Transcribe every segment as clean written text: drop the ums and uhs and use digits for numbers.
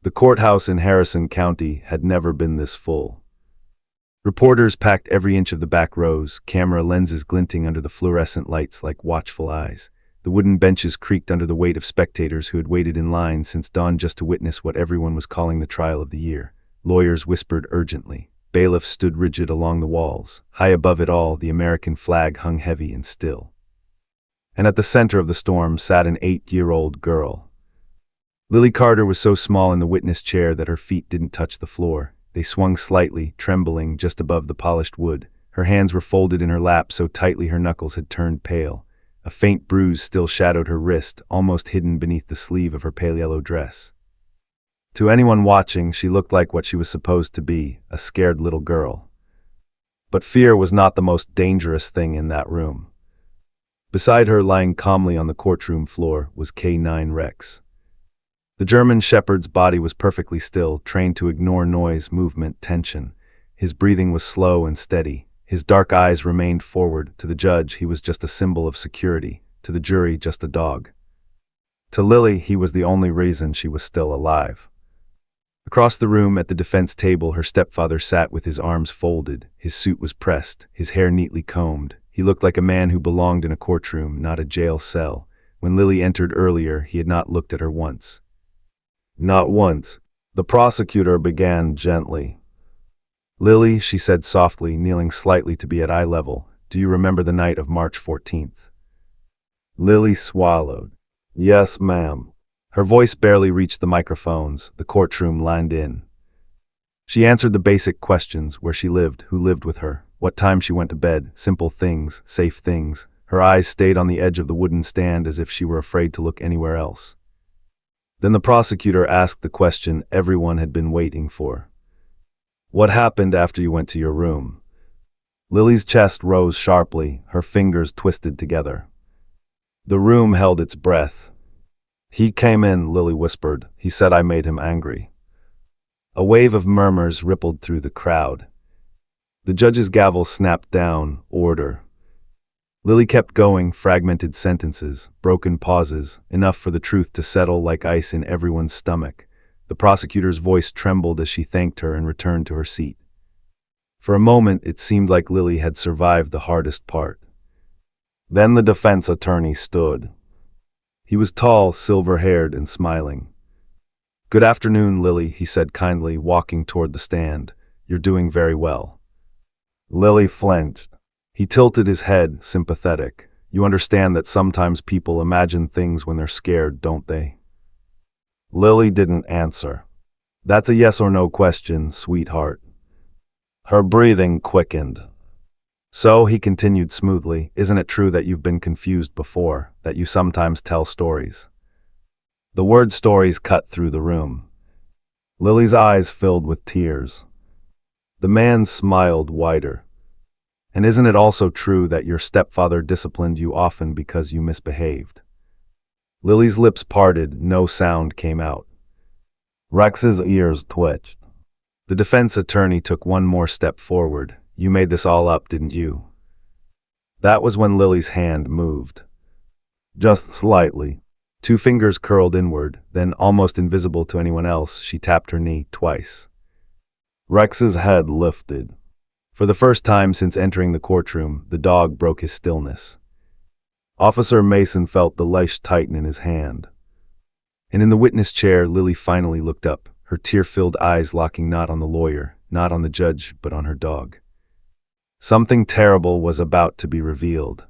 The courthouse in Harrison County had never been this full. Reporters packed every inch of the back rows, camera lenses glinting under the fluorescent lights like watchful eyes. The wooden benches creaked under the weight of spectators who had waited in line since dawn just to witness what everyone was calling the trial of the year. Lawyers whispered urgently. Bailiffs stood rigid along the walls. High above it all, the American flag hung heavy and still. And at the center of the storm sat an 8-year-old girl. Lily Carter was so small in the witness chair that her feet didn't touch the floor. They swung slightly, trembling just above the polished wood. Her hands were folded in her lap so tightly her knuckles had turned pale. A faint bruise still shadowed her wrist, almost hidden beneath the sleeve of her pale yellow dress. To anyone watching, she looked like what she was supposed to be, a scared little girl. But fear was not the most dangerous thing in that room. Beside her, lying calmly on the courtroom floor, was K9 Rex. The German shepherd's body was perfectly still, trained to ignore noise, movement, tension. His breathing was slow and steady. His dark eyes remained forward. To the judge, he was just a symbol of security. To the jury, just a dog. To Lily, he was the only reason she was still alive. Across the room, at the defense table, her stepfather sat with his arms folded. His suit was pressed, his hair neatly combed. He looked like a man who belonged in a courtroom, not a jail cell. When Lily entered earlier, he had not looked at her once. Not once. The prosecutor began gently. "Lily," she said softly, kneeling slightly to be at eye level, "do you remember the night of March 14th? Lily swallowed. "Yes, ma'am." Her voice barely reached the microphones. The courtroom lined in. She answered the basic questions: where she lived, who lived with her, what time she went to bed, simple things, safe things. Her eyes stayed on the edge of the wooden stand as if she were afraid to look anywhere else. Then the prosecutor asked the question everyone had been waiting for. "What happened after you went to your room?" Lily's chest rose sharply, her fingers twisted together. The room held its breath. "He came in," Lily whispered. "He said I made him angry." A wave of murmurs rippled through the crowd. The judge's gavel snapped down, order. Lily kept going, fragmented sentences, broken pauses, enough for the truth to settle like ice in everyone's stomach. The prosecutor's voice trembled as she thanked her and returned to her seat. For a moment, it seemed like Lily had survived the hardest part. Then the defense attorney stood. He was tall, silver-haired, and smiling. "Good afternoon, Lily," he said kindly, walking toward the stand. "You're doing very well." Lily flinched. He tilted his head, sympathetic. "You understand that sometimes people imagine things when they're scared, don't they?" Lily didn't answer. "That's a yes or no question, sweetheart." Her breathing quickened. "So," he continued smoothly, "isn't it true that you've been confused before, that you sometimes tell stories?" The word stories cut through the room. Lily's eyes filled with tears. The man smiled wider. "And isn't it also true that your stepfather disciplined you often because you misbehaved?" Lily's lips parted, no sound came out. Rex's ears twitched. The defense attorney took one more step forward. "You made this all up, didn't you?" That was when Lily's hand moved. Just slightly. 2 fingers curled inward, then, almost invisible to anyone else, she tapped her knee twice. Rex's head lifted. For the first time since entering the courtroom, the dog broke his stillness. Officer Mason felt the leash tighten in his hand. And in the witness chair, Lily finally looked up, her tear-filled eyes locking not on the lawyer, not on the judge, but on her dog. Something terrible was about to be revealed.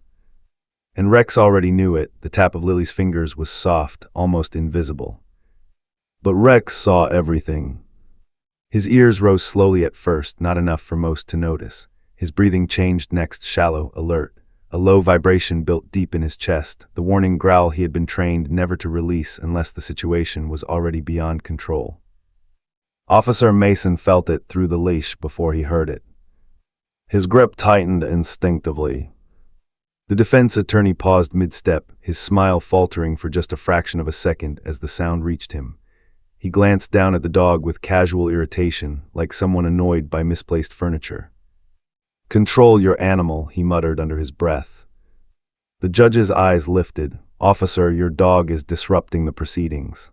And Rex already knew it. The tap of Lily's fingers was soft, almost invisible. But Rex saw everything. His ears rose slowly at first, not enough for most to notice. His breathing changed next, shallow, alert. A low vibration built deep in his chest, the warning growl he had been trained never to release unless the situation was already beyond control. Officer Mason felt it through the leash before he heard it. His grip tightened instinctively. The defense attorney paused mid-step, his smile faltering for just a fraction of a second as the sound reached him. He glanced down at the dog with casual irritation, like someone annoyed by misplaced furniture. "Control your animal," he muttered under his breath. The judge's eyes lifted. "Officer, your dog is disrupting the proceedings."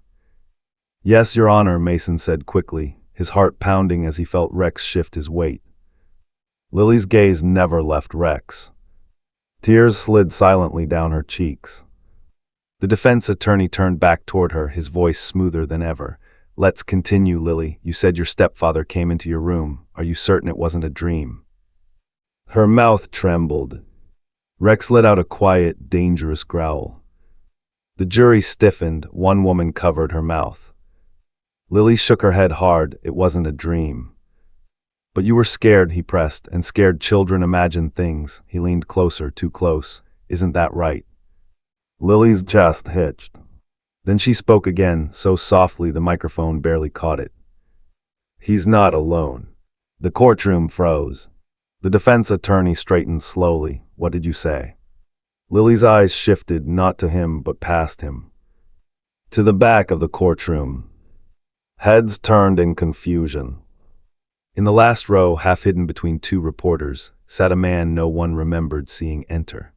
Yes, Your Honor, Mason said quickly, his heart pounding as he felt Rex shift his weight. Lily's gaze never left Rex. Tears slid silently down her cheeks. The defense attorney turned back toward her, his voice smoother than ever. Let's continue, Lily. You said your stepfather came into your room. Are you certain it wasn't a dream? Her mouth trembled. Rex let out a quiet, dangerous growl. The jury stiffened. One woman covered her mouth. Lily shook her head hard. It wasn't a dream. But you were scared, he pressed, and scared children imagine things. He leaned closer, too close. Isn't that right? Lily's chest hitched. Then she spoke again, so softly the microphone barely caught it. He's not alone. The courtroom froze. The defense attorney straightened slowly. What did you say? Lily's eyes shifted, not to him, but past him. To the back of the courtroom. Heads turned in confusion. In the last row, half hidden between two reporters, sat a man no one remembered seeing enter.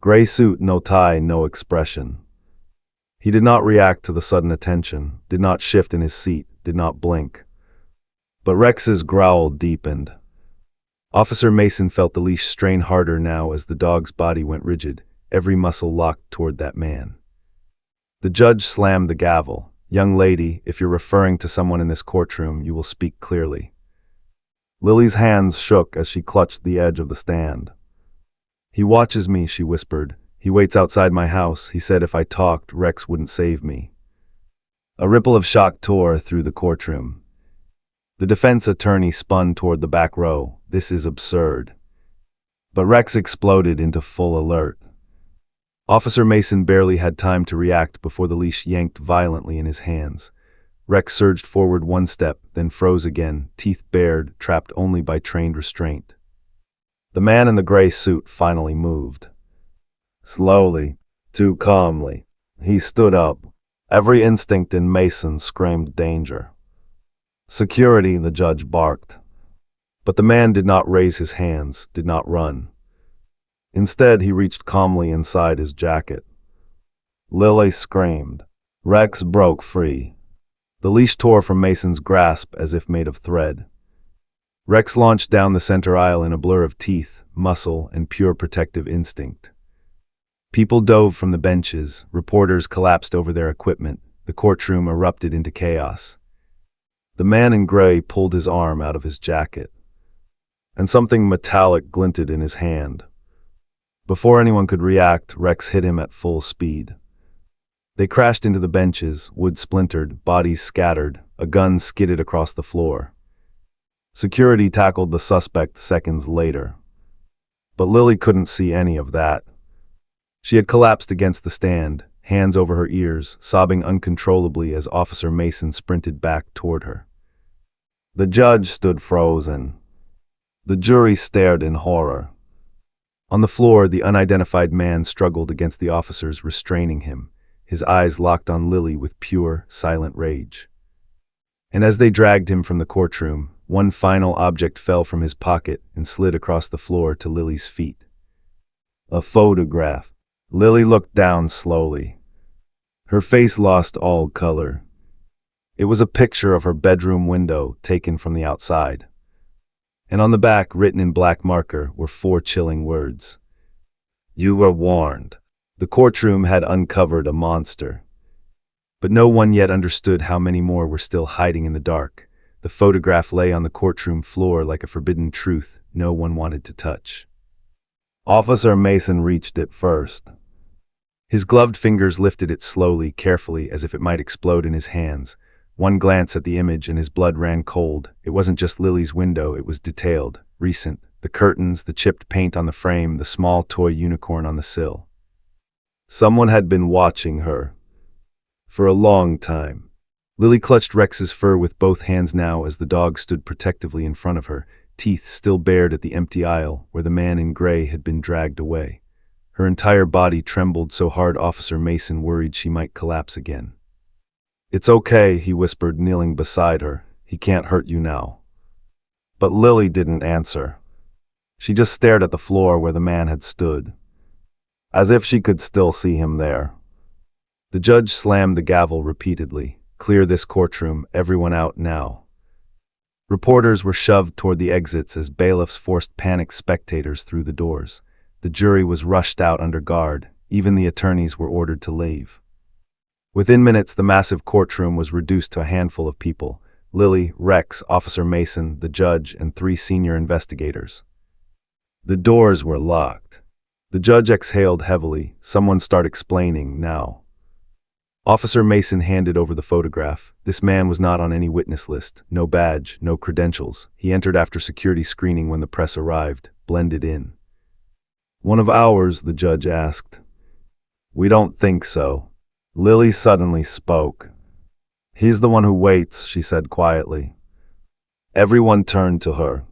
Gray suit, no tie, no expression. He did not react to the sudden attention, did not shift in his seat, did not blink. But Rex's growl deepened. Officer Mason felt the leash strain harder now as the dog's body went rigid, every muscle locked toward that man. The judge slammed the gavel. Young lady, if you're referring to someone in this courtroom, you will speak clearly. Lily's hands shook as she clutched the edge of the stand. He watches me, she whispered. He waits outside my house. He said if I talked, Rex wouldn't save me. A ripple of shock tore through the courtroom. The defense attorney spun toward the back row. This is absurd. But Rex exploded into full alert. Officer Mason barely had time to react before the leash yanked violently in his hands. Rex surged forward one step, then froze again, teeth bared, trapped only by trained restraint. The man in the gray suit finally moved. Slowly, too calmly, he stood up. Every instinct in Mason screamed danger. Security, the judge barked. But the man did not raise his hands, did not run. Instead, he reached calmly inside his jacket. Lily screamed. Rex broke free. The leash tore from Mason's grasp as if made of thread. Rex launched down the center aisle in a blur of teeth, muscle, and pure protective instinct. People dove from the benches, reporters collapsed over their equipment, the courtroom erupted into chaos. The man in gray pulled his arm out of his jacket, and something metallic glinted in his hand. Before anyone could react, Rex hit him at full speed. They crashed into the benches, wood splintered, bodies scattered, a gun skidded across the floor. Security tackled the suspect seconds later. But Lily couldn't see any of that. She had collapsed against the stand, hands over her ears, sobbing uncontrollably as Officer Mason sprinted back toward her. The judge stood frozen. The jury stared in horror. On the floor, the unidentified man struggled against the officers restraining him, his eyes locked on Lily with pure, silent rage. And as they dragged him from the courtroom, one final object fell from his pocket and slid across the floor to Lily's feet. A photograph. Lily looked down slowly. Her face lost all color. It was a picture of her bedroom window taken from the outside. And on the back, written in black marker, were 4 chilling words. You were warned. The courtroom had uncovered a monster. But no one yet understood how many more were still hiding in the dark. The photograph lay on the courtroom floor like a forbidden truth no one wanted to touch. Officer Mason reached it first. His gloved fingers lifted it slowly, carefully, as if it might explode in his hands. One glance at the image and his blood ran cold. It wasn't just Lily's window, it was detailed, recent. The curtains, the chipped paint on the frame, the small toy unicorn on the sill. Someone had been watching her. For a long time. Lily clutched Rex's fur with both hands now as the dog stood protectively in front of her, teeth still bared at the empty aisle where the man in gray had been dragged away. Her entire body trembled so hard Officer Mason worried she might collapse again. It's okay, he whispered, kneeling beside her. He can't hurt you now. But Lily didn't answer. She just stared at the floor where the man had stood, as if she could still see him there. The judge slammed the gavel repeatedly. Clear this courtroom, everyone out now. Reporters were shoved toward the exits as bailiffs forced panicked spectators through the doors. The jury was rushed out under guard. Even the attorneys were ordered to leave. Within minutes, the massive courtroom was reduced to a handful of people: Lily, Rex, Officer Mason, the judge, and 3 senior investigators. The doors were locked. The judge exhaled heavily. Someone start explaining now. Officer Mason handed over the photograph. This man was not on any witness list. No badge, no credentials. He entered after security screening when the press arrived, blended in. One of ours, the judge asked. We don't think so. Lily suddenly spoke. He's the one who waits, she said quietly. Everyone turned to her.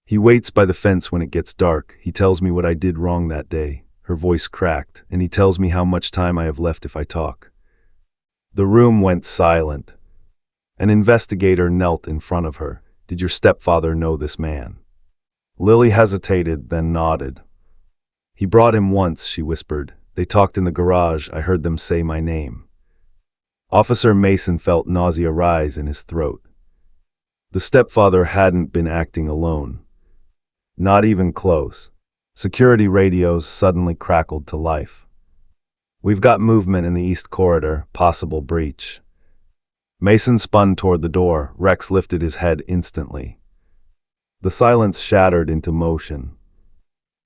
He waits by the fence when it gets dark. He tells me what I did wrong that day. Her voice cracked, and he tells me how much time I have left if I talk. The room went silent. An investigator knelt in front of her. Did your stepfather know this man? Lily hesitated, then nodded. He brought him once, she whispered. They talked in the garage. I heard them say my name. Officer Mason felt nausea rise in his throat. The stepfather hadn't been acting alone. Not even close. Security radios suddenly crackled to life. We've got movement in the east corridor, possible breach. Mason spun toward the door. Rex lifted his head instantly. The silence shattered into motion.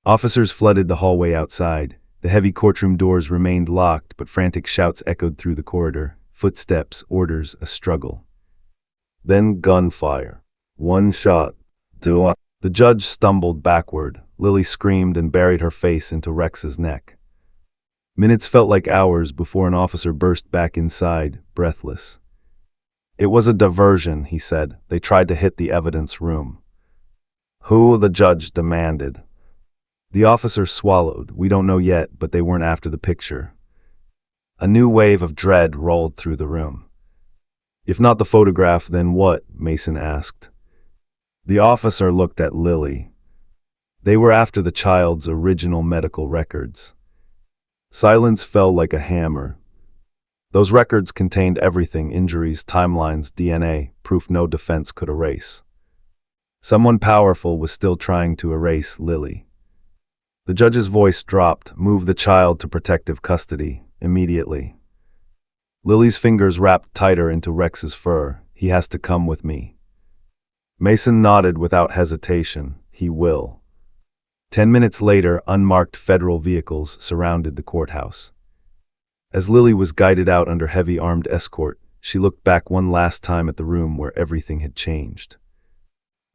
Officers flooded the hallway outside. The heavy courtroom doors remained locked, but frantic shouts echoed through the corridor. Footsteps, orders, a struggle. Then gunfire. One shot. Two. The judge stumbled backward. Lily screamed and buried her face into Rex's neck. Minutes felt like hours before an officer burst back inside, breathless. It was a diversion, he said. They tried to hit the evidence room. Who? The judge demanded. The officer swallowed. We don't know yet, but they weren't after the picture. A new wave of dread rolled through the room. If not the photograph, then what? Mason asked. The officer looked at Lily. They were after the child's original medical records. Silence fell like a hammer. Those records contained everything: injuries, timelines, DNA, proof no defense could erase. Someone powerful was still trying to erase Lily. The judge's voice dropped. Move the child to protective custody, immediately. Lily's fingers wrapped tighter into Rex's fur. He has to come with me. Mason nodded without hesitation. He will. 10 minutes later, unmarked federal vehicles surrounded the courthouse. As Lily was guided out under heavy armed escort, she looked back one last time at the room where everything had changed.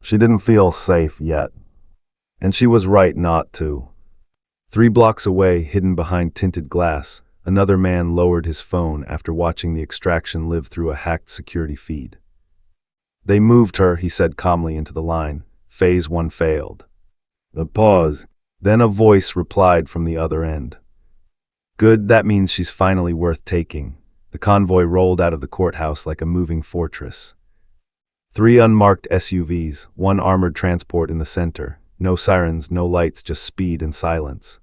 She didn't feel safe yet. And she was right not to. 3 blocks away, hidden behind tinted glass, another man lowered his phone after watching the extraction live through a hacked security feed. They moved her, he said calmly into the line. Phase 1 failed. A pause. Then a voice replied from the other end. Good, that means she's finally worth taking. The convoy rolled out of the courthouse like a moving fortress. 3 unmarked SUVs, 1 armored transport in the center. No sirens, no lights, just speed and silence.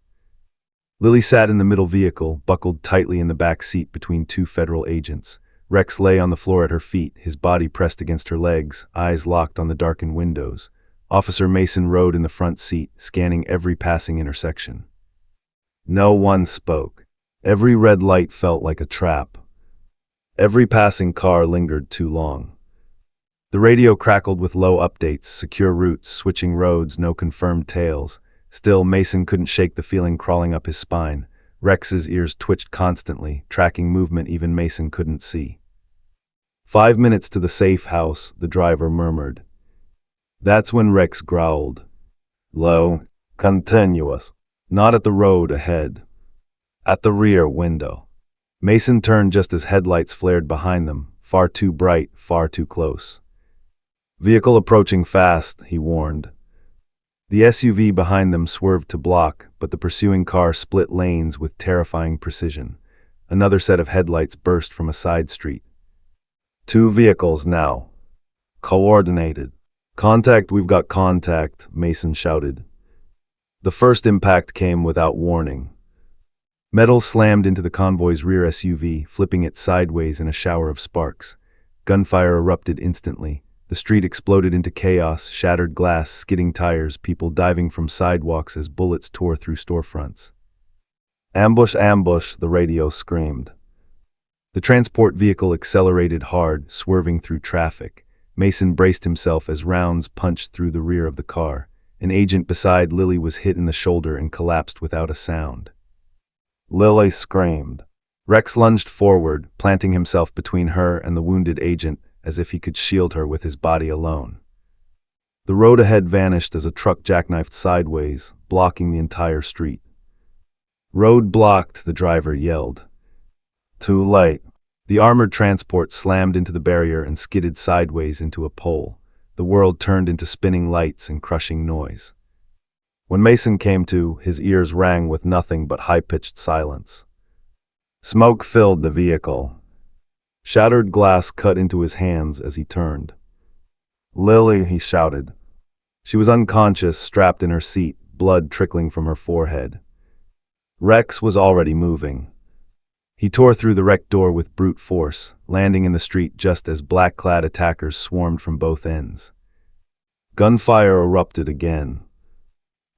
Lily sat in the middle vehicle, buckled tightly in the back seat between 2 federal agents. Rex lay on the floor at her feet, his body pressed against her legs, eyes locked on the darkened windows. Officer Mason rode in the front seat, scanning every passing intersection. No one spoke. Every red light felt like a trap. Every passing car lingered too long. The radio crackled with low updates, secure routes, switching roads, no confirmed tails. Still, Mason couldn't shake the feeling crawling up his spine. Rex's ears twitched constantly, tracking movement even Mason couldn't see. 5 minutes to the safe house, the driver murmured. That's when Rex growled. Low, continuous. Not at the road ahead. At the rear window. Mason turned just as headlights flared behind them, far too bright, far too close. Vehicle approaching fast, he warned. The SUV behind them swerved to block, but the pursuing car split lanes with terrifying precision. Another set of headlights burst from a side street. 2 vehicles now. Coordinated. Contact, we've got contact, Mason shouted. The first impact came without warning. Metal slammed into the convoy's rear SUV, flipping it sideways in a shower of sparks. Gunfire erupted instantly. The street exploded into chaos, shattered glass, skidding tires, people diving from sidewalks as bullets tore through storefronts. "Ambush, ambush," the radio screamed. The transport vehicle accelerated hard, swerving through traffic. Mason braced himself as rounds punched through the rear of the car. An agent beside Lily was hit in the shoulder and collapsed without a sound. Lily screamed. Rex lunged forward, planting himself between her and the wounded agent as if he could shield her with his body alone. The road ahead vanished as a truck jackknifed sideways, blocking the entire street. "Road blocked," the driver yelled. Too late. The armored transport slammed into the barrier and skidded sideways into a pole. The world turned into spinning lights and crushing noise. When Mason came to, his ears rang with nothing but high-pitched silence. Smoke filled the vehicle. Shattered glass cut into his hands as he turned. "Lily," he shouted. She was unconscious, strapped in her seat, blood trickling from her forehead. Rex was already moving. He tore through the wrecked door with brute force, landing in the street just as black-clad attackers swarmed from both ends. Gunfire erupted again.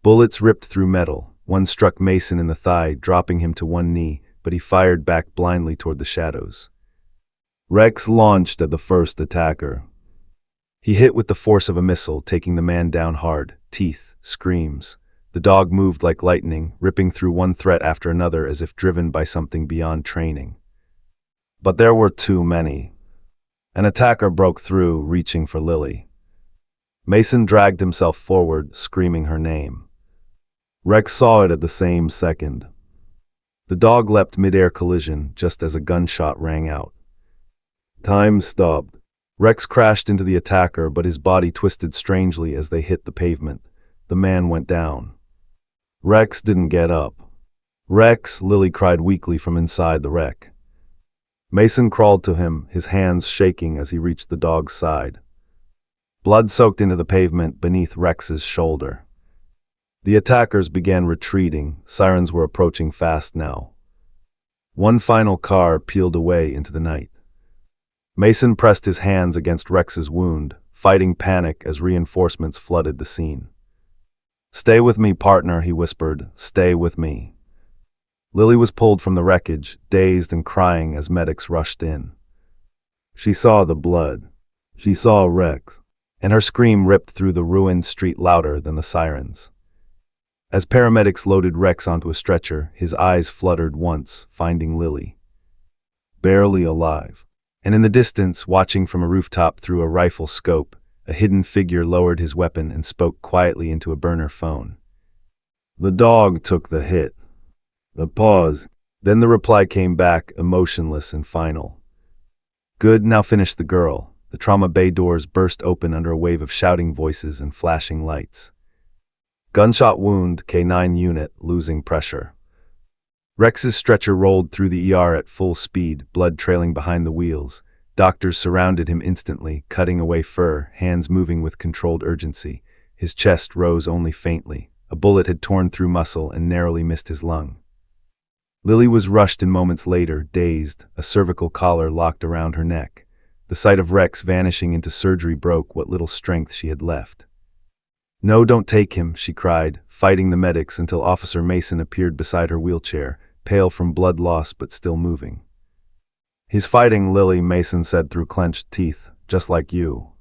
Bullets ripped through metal. One struck Mason in the thigh, dropping him to one knee, but he fired back blindly toward the shadows. Rex launched at the first attacker. He hit with the force of a missile, taking the man down hard. Teeth, screams. The dog moved like lightning, ripping through one threat after another as if driven by something beyond training. But there were too many. An attacker broke through, reaching for Lily. Mason dragged himself forward, screaming her name. Rex saw it at the same second. The dog leapt mid-air collision just as a gunshot rang out. Time stopped. Rex crashed into the attacker, but his body twisted strangely as they hit the pavement. The man went down. Rex didn't get up. "Rex," Lily cried weakly from inside the wreck. Mason crawled to him, his hands shaking as he reached the dog's side. Blood soaked into the pavement beneath Rex's shoulder. The attackers began retreating. Sirens were approaching fast now. One final car peeled away into the night. Mason pressed his hands against Rex's wound, fighting panic as reinforcements flooded the scene. "Stay with me, partner," he whispered. "Stay with me." Lily was pulled from the wreckage, dazed and crying as medics rushed in. She saw the blood. She saw Rex. And her scream ripped through the ruined street louder than the sirens. As paramedics loaded Rex onto a stretcher, his eyes fluttered once, finding Lily. Barely alive. And in the distance, watching from a rooftop through a rifle scope, a hidden figure lowered his weapon and spoke quietly into a burner phone. "The dog took the hit." A pause. Then the reply came back, emotionless and final. "Good, now finish the girl." The trauma bay doors burst open under a wave of shouting voices and flashing lights. "Gunshot wound, K9 unit, losing pressure." Rex's stretcher rolled through the ER at full speed, blood trailing behind the wheels. Doctors surrounded him instantly, cutting away fur, hands moving with controlled urgency. His chest rose only faintly. A bullet had torn through muscle and narrowly missed his lung. Lily was rushed in moments later, dazed, a cervical collar locked around her neck. The sight of Rex vanishing into surgery broke what little strength she had left. "No, don't take him," she cried, fighting the medics until Officer Mason appeared beside her wheelchair, pale from blood loss but still moving. "He's fighting, Lily," Mason said through clenched teeth, "just like you."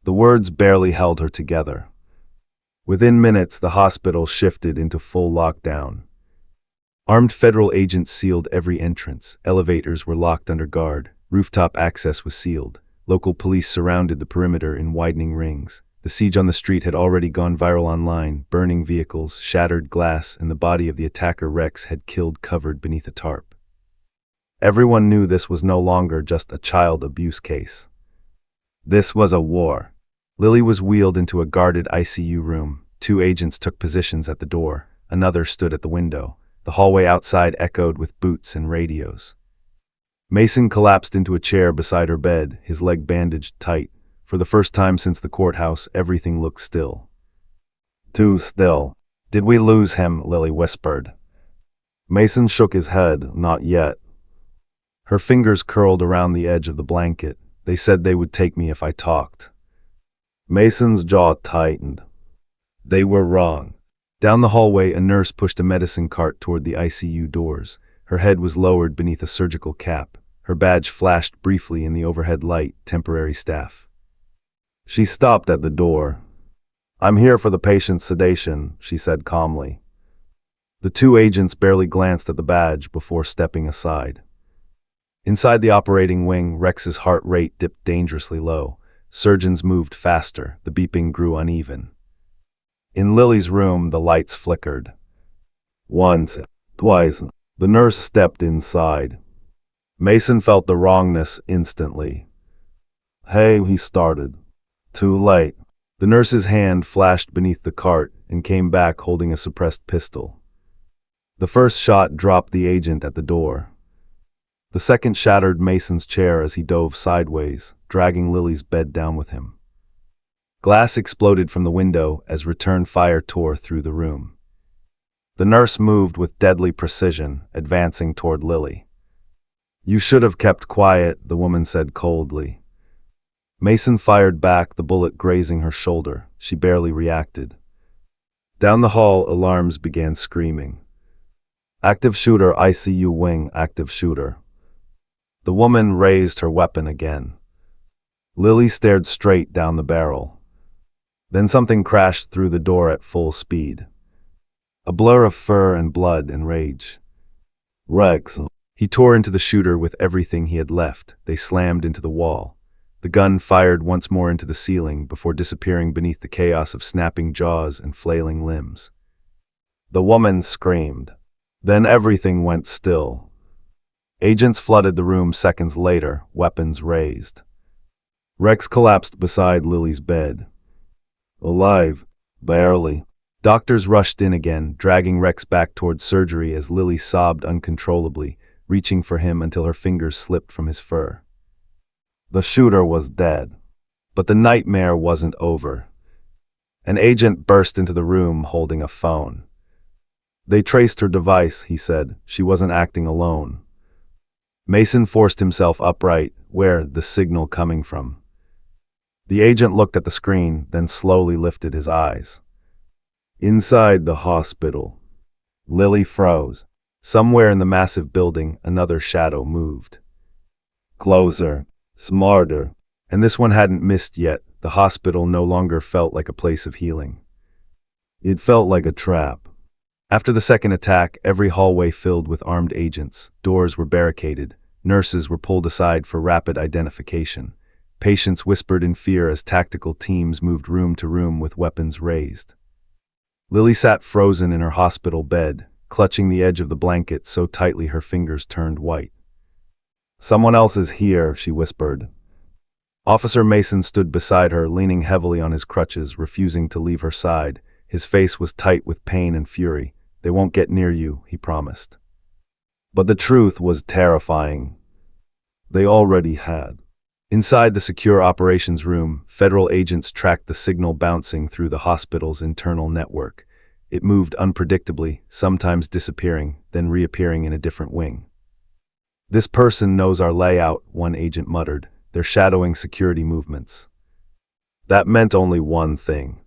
The words barely held her together. Within minutes, the hospital shifted into full lockdown. Armed federal agents sealed every entrance. Elevators were locked under guard. Rooftop access was sealed. Local police surrounded the perimeter in widening rings. The siege on the street had already gone viral online. Burning vehicles, shattered glass, and the body of the attacker Rex had killed covered beneath a tarp. Everyone knew this was no longer just a child abuse case. This was a war. Lily was wheeled into a guarded ICU room. 2 agents took positions at the door. Another stood at the window. The hallway outside echoed with boots and radios. Mason collapsed into a chair beside her bed, his leg bandaged tight. For the first time since the courthouse, everything looked still. Too still. "Did we lose him?" Lily whispered. Mason shook his head. Not yet. Her fingers curled around the edge of the blanket. They said they would take me if I talked. Mason's jaw tightened. They were wrong. Down the hallway, a nurse pushed a medicine cart toward the ICU doors. Her head was lowered beneath a surgical cap. Her badge flashed briefly in the overhead light, temporary staff. She stopped at the door. "I'm here for the patient's sedation," she said calmly. The two agents barely glanced at the badge before stepping aside. Inside the operating wing, Rex's heart rate dipped dangerously low. Surgeons moved faster. The beeping grew uneven. In Lily's room, the lights flickered. Once, twice, the nurse stepped inside. Mason felt the wrongness instantly. "Hey," he started. Too late. The nurse's hand flashed beneath the cart and came back holding a suppressed pistol. The first shot dropped the agent at the door. The second shattered Mason's chair as he dove sideways, dragging Lily's bed down with him. Glass exploded from the window as return fire tore through the room. The nurse moved with deadly precision, advancing toward Lily. "You should have kept quiet," the woman said coldly. Mason fired back, the bullet grazing her shoulder. She barely reacted. Down the hall, alarms began screaming. "Active shooter, ICU wing, active shooter." The woman raised her weapon again. Lily stared straight down the barrel. Then something crashed through the door at full speed. A blur of fur and blood and rage. "Rex!" He tore into the shooter with everything he had left. They slammed into the wall. The gun fired once more into the ceiling before disappearing beneath the chaos of snapping jaws and flailing limbs. The woman screamed. Then everything went still. Agents flooded the room seconds later, weapons raised. Rex collapsed beside Lily's bed. "Alive, barely." Doctors rushed in again, dragging Rex back toward surgery as Lily sobbed uncontrollably, reaching for him until her fingers slipped from his fur. The shooter was dead. But the nightmare wasn't over. An agent burst into the room holding a phone. "They traced her device," he said. "She wasn't acting alone." Mason forced himself upright. Where the signal coming from? The agent looked at the screen, then slowly lifted his eyes. Inside the hospital. Lily froze. Somewhere in the massive building, another shadow moved. Closer. Smarter. And this one hadn't missed yet. The hospital no longer felt like a place of healing. It felt like a trap. After the second attack, every hallway filled with armed agents. Doors were barricaded. Nurses were pulled aside for rapid identification. Patients whispered in fear as tactical teams moved room to room with weapons raised. Lily sat frozen in her hospital bed, clutching the edge of the blanket so tightly her fingers turned white. "Someone else is here," she whispered. Officer Mason stood beside her, leaning heavily on his crutches, refusing to leave her side. His face was tight with pain and fury. "They won't get near you," he promised. But the truth was terrifying. They already had. Inside the secure operations room, federal agents tracked the signal bouncing through the hospital's internal network. It moved unpredictably, sometimes disappearing, then reappearing in a different wing. "This person knows our layout," one agent muttered. "They're shadowing security movements." That meant only one thing.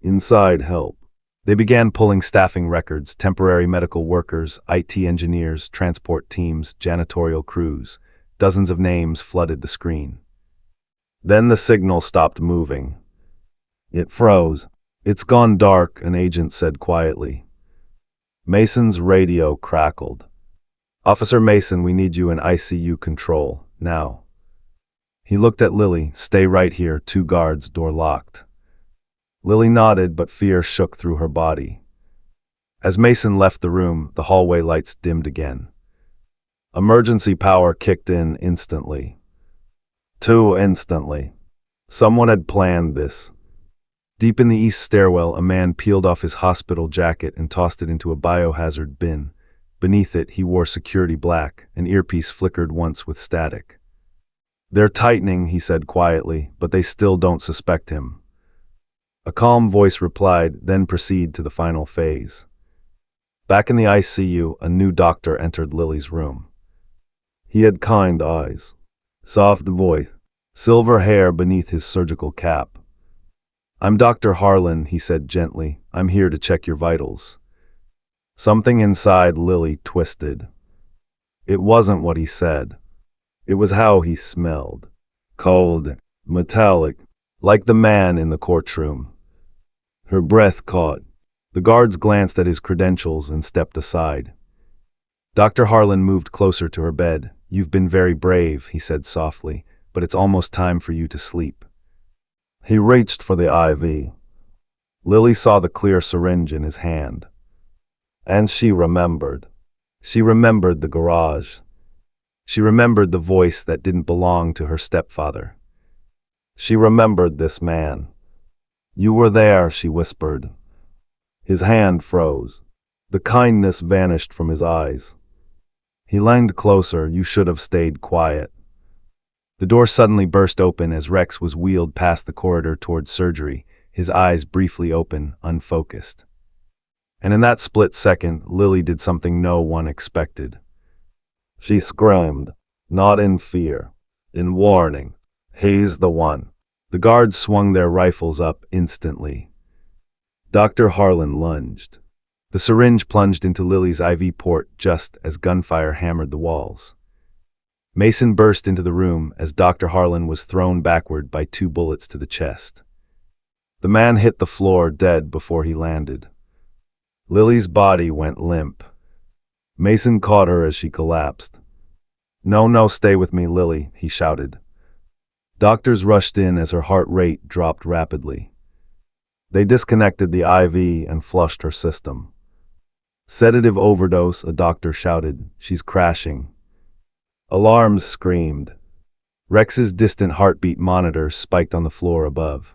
Inside help. They began pulling staffing records, temporary medical workers, IT engineers, transport teams, janitorial crews. Dozens of names flooded the screen. Then the signal stopped moving. It froze. "It's gone dark," an agent said quietly. Mason's radio crackled. "Officer Mason, we need you in ICU control, now." He looked at Lily. "Stay right here, 2 guards, door locked." Lily nodded, but fear shook through her body. As Mason left the room, the hallway lights dimmed again. Emergency power kicked in instantly. Too instantly. Someone had planned this. Deep in the east stairwell, a man peeled off his hospital jacket and tossed it into a biohazard bin. Beneath it, he wore security black. An earpiece flickered once with static. "They're tightening," he said quietly, "but they still don't suspect him." A calm voice replied, "Then proceed to the final phase." Back in the ICU, a new doctor entered Lily's room. He had kind eyes, soft voice, silver hair beneath his surgical cap. "I'm Dr. Harlan," he said gently. "I'm here to check your vitals." Something inside Lily twisted. It wasn't what he said. It was how he smelled. Cold, metallic, like the man in the courtroom. Her breath caught. The guards glanced at his credentials and stepped aside. Dr. Harlan moved closer to her bed. "You've been very brave," he said softly, "but it's almost time for you to sleep." He reached for the IV. Lily saw the clear syringe in his hand. And she remembered. She remembered the garage. She remembered the voice that didn't belong to her stepfather. She remembered this man. "You were there," she whispered. His hand froze. The kindness vanished from his eyes. He leaned closer. "You should have stayed quiet." The door suddenly burst open as Rex was wheeled past the corridor toward surgery, his eyes briefly open, unfocused. And in that split second, Lily did something no one expected. She screamed, not in fear, in warning. "He's the one." The guards swung their rifles up instantly. Dr. Harlan lunged. The syringe plunged into Lily's IV port just as gunfire hammered the walls. Mason burst into the room as Dr. Harlan was thrown backward by 2 bullets to the chest. The man hit the floor dead before he landed. Lily's body went limp. Mason caught her as she collapsed. "No, no, stay with me, Lily," he shouted. Doctors rushed in as her heart rate dropped rapidly. They disconnected the IV and flushed her system. "Sedative overdose," a doctor shouted. "She's crashing." Alarms screamed. Rex's distant heartbeat monitor spiked on the floor above.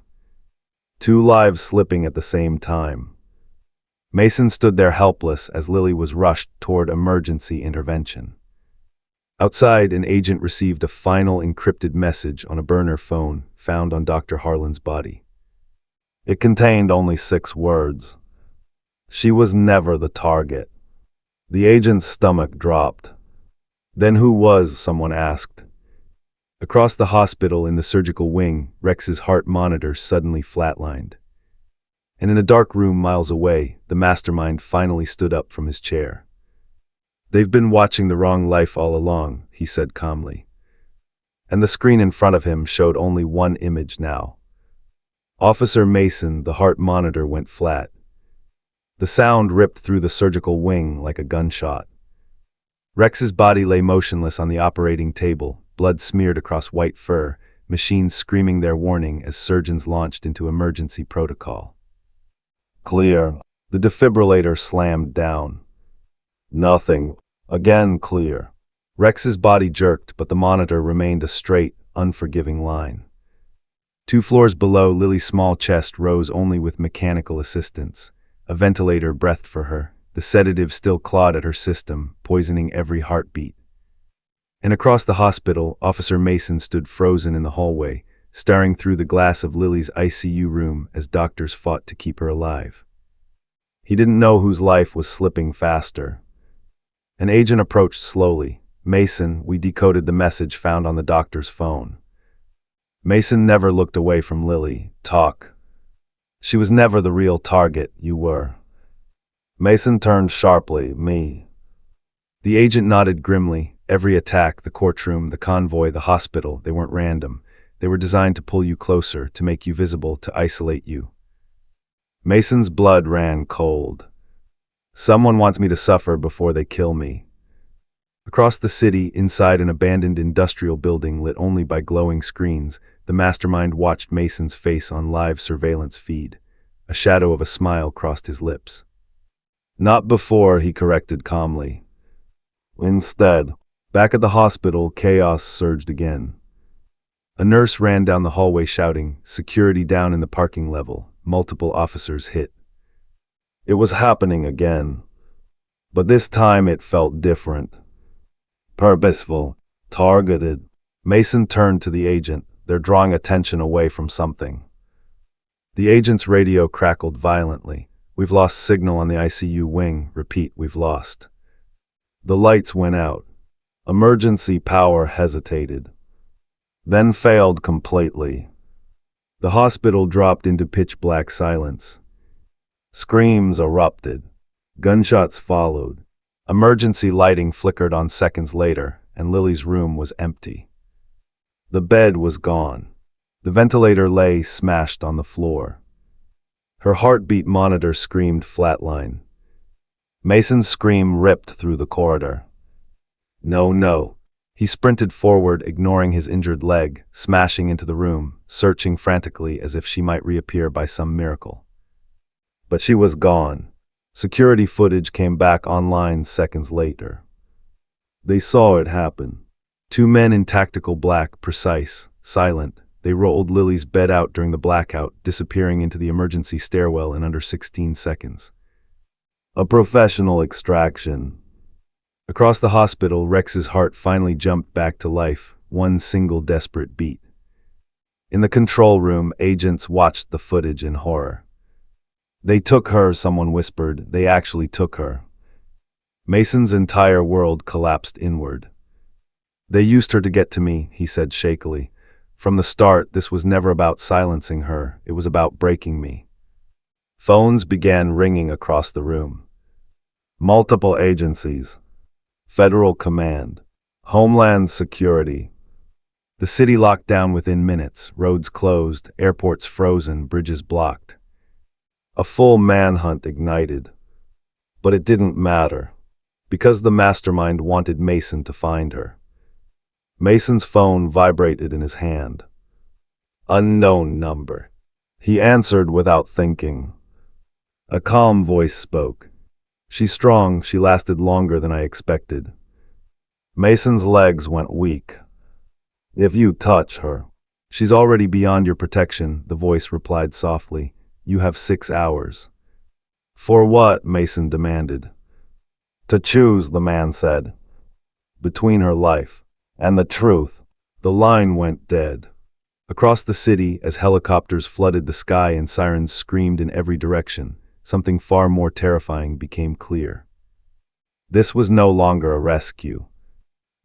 2 lives slipping at the same time. Mason stood there helpless as Lily was rushed toward emergency intervention. Outside, an agent received a final encrypted message on a burner phone found on Dr. Harlan's body. It contained only 6 words. She was never the target. The agent's stomach dropped. "Then who was?" someone asked. Across the hospital in the surgical wing, Rex's heart monitor suddenly flatlined. And in a dark room miles away, the mastermind finally stood up from his chair. "They've been watching the wrong life all along," he said calmly. And the screen in front of him showed only one image now. Officer Mason, the heart monitor went flat. The sound ripped through the surgical wing like a gunshot. Rex's body lay motionless on the operating table, blood smeared across white fur, machines screaming their warning as surgeons launched into emergency protocol. "Clear." The defibrillator slammed down. "Nothing." Again clear. Rex's body jerked, but the monitor remained a straight, unforgiving line. 2 floors below, Lily's small chest rose only with mechanical assistance. A ventilator breathed for her. The sedative still clawed at her system, poisoning every heartbeat. And across the hospital, Officer Mason stood frozen in the hallway, staring through the glass of Lily's ICU room as doctors fought to keep her alive. He didn't know whose life was slipping faster. An agent approached slowly. "Mason, we decoded the message found on the doctor's phone." Mason never looked away from Lily. "Talk." "She was never the real target, you were." Mason turned sharply. "Me." The agent nodded grimly. Every attack, the courtroom, the convoy, the hospital, they weren't random. They were designed to pull you closer, to make you visible, to isolate you. Mason's blood ran cold. "Someone wants me to suffer before they kill me." Across the city, inside an abandoned industrial building lit only by glowing screens, the mastermind watched Mason's face on live surveillance feed. A shadow of a smile crossed his lips. "Not before," he corrected calmly. Instead, back at the hospital, chaos surged again. A nurse ran down the hallway shouting, "Security down in the parking level, multiple officers hit." It was happening again. But this time it felt different. Purposeful, targeted. Mason turned to the agent. "They're drawing attention away from something." The agent's radio crackled violently. We've lost signal on the ICU wing. Repeat, we've lost. The lights went out. Emergency power hesitated, then failed completely. The hospital dropped into pitch-black silence. Screams erupted. Gunshots followed. Emergency lighting flickered on seconds later, and Lily's room was empty. The bed was gone. The ventilator lay smashed on the floor. Her heartbeat monitor screamed flatline. Mason's scream ripped through the corridor. No, no. He sprinted forward, ignoring his injured leg, smashing into the room, searching frantically as if she might reappear by some miracle. But she was gone. Security footage came back online seconds later. They saw it happen. Two men in tactical black, precise, silent. They rolled Lily's bed out during the blackout, disappearing into the emergency stairwell in under 16 seconds. A professional extraction. Across the hospital, Rex's heart finally jumped back to life, one single desperate beat. In the control room, agents watched the footage in horror. They took her, someone whispered. They actually took her. Mason's entire world collapsed inward. They used her to get to me, he said shakily. From the start, this was never about silencing her. It was about breaking me. Phones began ringing across the room. Multiple agencies. Federal Command. Homeland Security. The city locked down within minutes, roads closed, airports frozen, bridges blocked. A full manhunt ignited. But it didn't matter, because the mastermind wanted Mason to find her. Mason's phone vibrated in his hand. Unknown number. He answered without thinking. A calm voice spoke. She's strong, she lasted longer than I expected. Mason's legs went weak. If you touch her. She's already beyond your protection, the voice replied softly. You have 6 hours. For what? Mason demanded. To choose, the man said. Between her life and the truth. The line went dead. Across the city, as helicopters flooded the sky and sirens screamed in every direction, something far more terrifying became clear. This was no longer a rescue.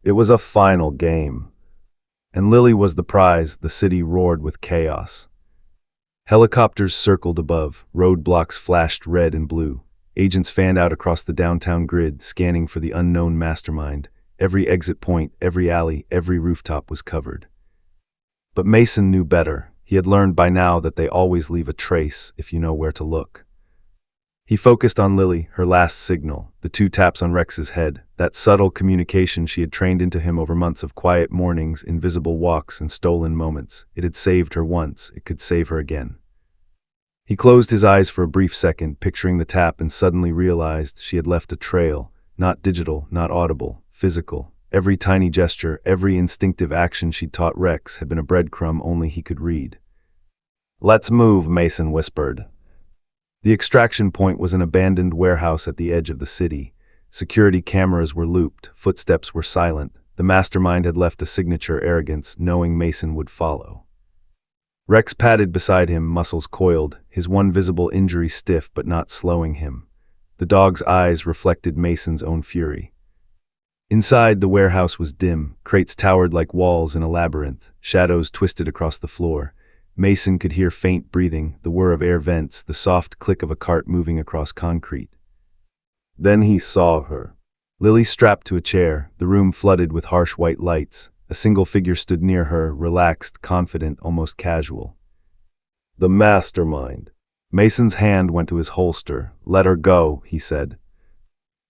It was a final game. And Lily was the prize. The city roared with chaos. Helicopters circled above, roadblocks flashed red and blue. Agents fanned out across the downtown grid, scanning for the unknown mastermind. Every exit point, every alley, every rooftop was covered. But Mason knew better. He had learned by now that they always leave a trace if you know where to look. He focused on Lily, her last signal, the 2 taps on Rex's head, that subtle communication she had trained into him over months of quiet mornings, invisible walks, and stolen moments. It had saved her once, it could save her again. He closed his eyes for a brief second, picturing the tap, and suddenly realized she had left a trail, not digital, not audible, physical. Every tiny gesture, every instinctive action she'd taught Rex had been a breadcrumb only he could read. Let's move, Mason whispered. The extraction point was an abandoned warehouse at the edge of the city. Security cameras were looped, footsteps were silent. The mastermind had left a signature arrogance, knowing Mason would follow. Rex padded beside him, muscles coiled, his one visible injury stiff but not slowing him. The dog's eyes reflected Mason's own fury. Inside, the warehouse was dim. Crates towered like walls in a labyrinth. Shadows twisted across the floor. Mason could hear faint breathing, the whir of air vents, the soft click of a cart moving across concrete. Then he saw her. Lily strapped to a chair, the room flooded with harsh white lights. A single figure stood near her, relaxed, confident, almost casual. The mastermind. Mason's hand went to his holster. Let her go, he said.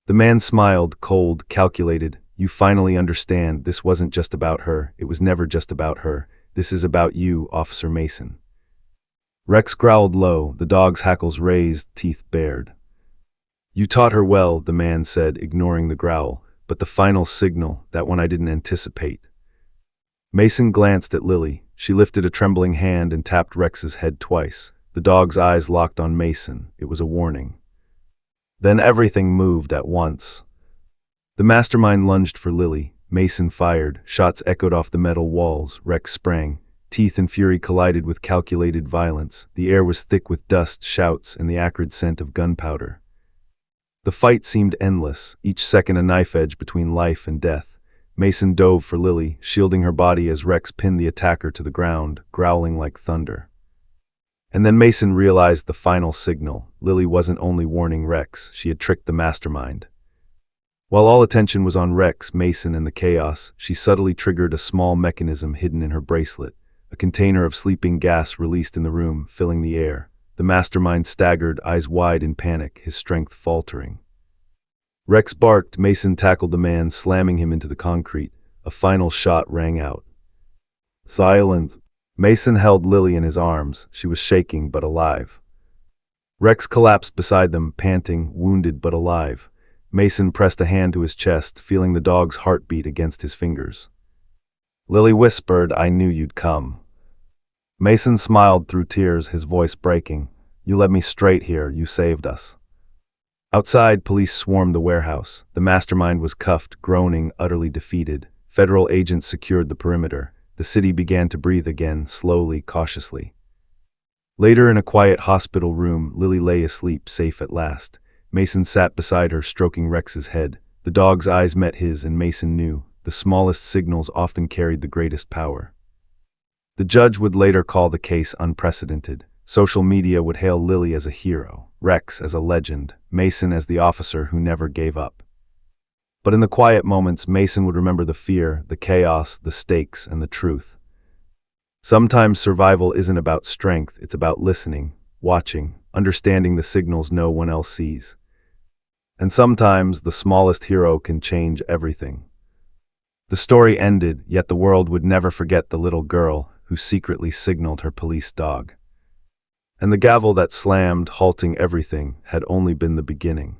The man smiled, cold, calculated. You finally understand. This wasn't just about her. It was never just about her. This is about you, Officer Mason. Rex growled low, the dog's hackles raised, teeth bared. You taught her well, the man said, ignoring the growl, but the final signal, that one I didn't anticipate. Mason glanced at Lily. She lifted a trembling hand and tapped Rex's head twice. The dog's eyes locked on Mason. It was a warning. Then everything moved at once. The mastermind lunged for Lily. Mason fired. Shots echoed off the metal walls. Rex sprang. Teeth and fury collided with calculated violence. The air was thick with dust, shouts, and the acrid scent of gunpowder. The fight seemed endless, each second a knife edge between life and death. Mason dove for Lily, shielding her body as Rex pinned the attacker to the ground, growling like thunder. And then Mason realized the final signal. Lily wasn't only warning Rex, she had tricked the mastermind. While all attention was on Rex, Mason, and the chaos, she subtly triggered a small mechanism hidden in her bracelet, a container of sleeping gas released in the room, filling the air. The mastermind staggered, eyes wide in panic, his strength faltering. Rex barked. Mason tackled the man, slamming him into the concrete. A final shot rang out. Silence. Mason held Lily in his arms. She was shaking but alive. Rex collapsed beside them, panting, wounded but alive. Mason pressed a hand to his chest, feeling the dog's heartbeat against his fingers. Lily whispered, "I knew you'd come." Mason smiled through tears, his voice breaking. "You led me straight here. You saved us." Outside, police swarmed the warehouse. The mastermind was cuffed, groaning, utterly defeated. Federal agents secured the perimeter. The city began to breathe again, slowly, cautiously. Later, in a quiet hospital room, Lily lay asleep, safe at last. Mason sat beside her, stroking Rex's head. The dog's eyes met his, and Mason knew the smallest signals often carried the greatest power. The judge would later call the case unprecedented. Social media would hail Lily as a hero, Rex as a legend, Mason as the officer who never gave up. But in the quiet moments, Mason would remember the fear, the chaos, the stakes, and the truth. Sometimes survival isn't about strength, it's about listening, watching, understanding the signals no one else sees. And sometimes the smallest hero can change everything. The story ended, yet the world would never forget the little girl who secretly signaled her police dog. And the gavel that slammed, halting everything, had only been the beginning.